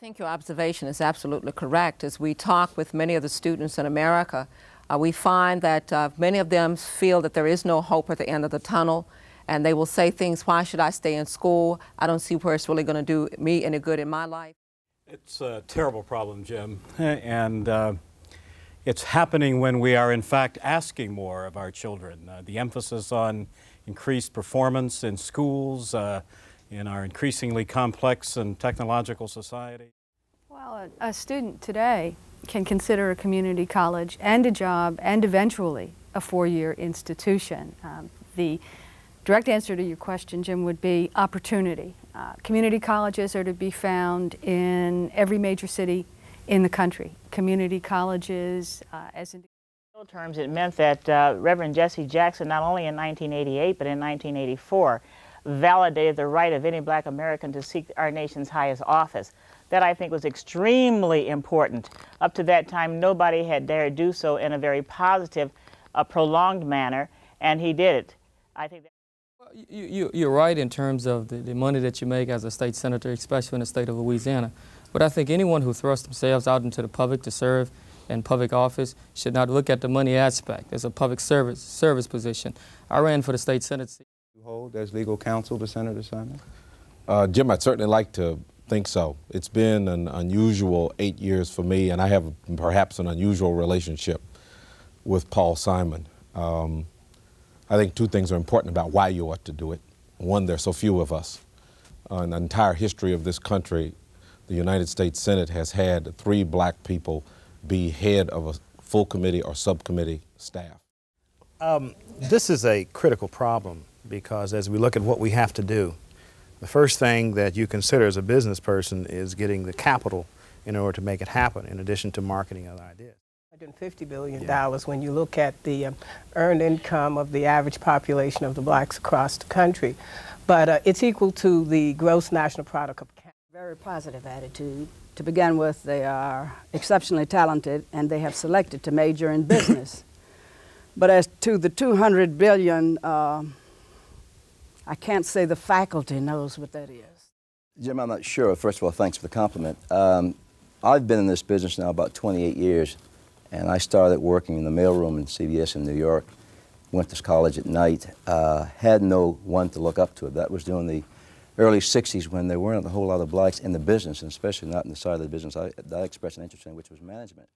think your observation is absolutely correct. As we talk with many of the students in America, we find that many of them feel that there is no hope at the end of the tunnel, and they will say things, why should I stay in school? I don't see where it's really going to do me any good in my life. It's a terrible problem, Jim, and it's happening when we are in fact asking more of our children. The emphasis on increased performance in schools, in our increasingly complex and technological society. Well, a student today can consider a community college and a job and eventually a four-year institution. The direct answer to your question, Jim, would be opportunity. Community colleges are to be found in every major city in the country. Community colleges, as in terms, it meant that Reverend Jesse Jackson, not only in 1988 but in 1984, validated the right of any black American to seek our nation's highest office. That, I think, was extremely important. Up to that time, nobody had dared do so in a very positive, prolonged manner, and he did it. I think that You're right in terms of the money that you make as a state senator, especially in the state of Louisiana. But I think anyone who thrusts themselves out into the public to serve in public office should not look at the money aspect as a public service position. I ran for the state senate seat. You hold as legal counsel to Senator Simon? Jim, I'd certainly like to think so. It's been an unusual 8 years for me, and I have perhaps an unusual relationship with Paul Simon. I think two things are important about why you ought to do it. One, there are so few of us. In the entire history of this country, the United States Senate has had 3 black people be head of a full committee or subcommittee staff. This is a critical problem because as we look at what we have to do, the first thing that you consider as a business person is getting the capital in order to make it happen, in addition to marketing other ideas. $150 billion when you look at the earned income of the average population of the blacks across the country. But it's equal to the gross national product of Canada. Very positive attitude. To begin with, they are exceptionally talented and they have selected to major in business. But as to the $200 billion, I can't say the faculty knows what that is. Jim, I'm not sure. First of all, thanks for the compliment. I've been in this business now about 28 years. And I started working in the mailroom in CBS in New York, went to college at night, had no one to look up to. That was during the early 60s when there weren't a whole lot of blacks in the business, and especially not in the side of the business I expressed an interest in, which was management.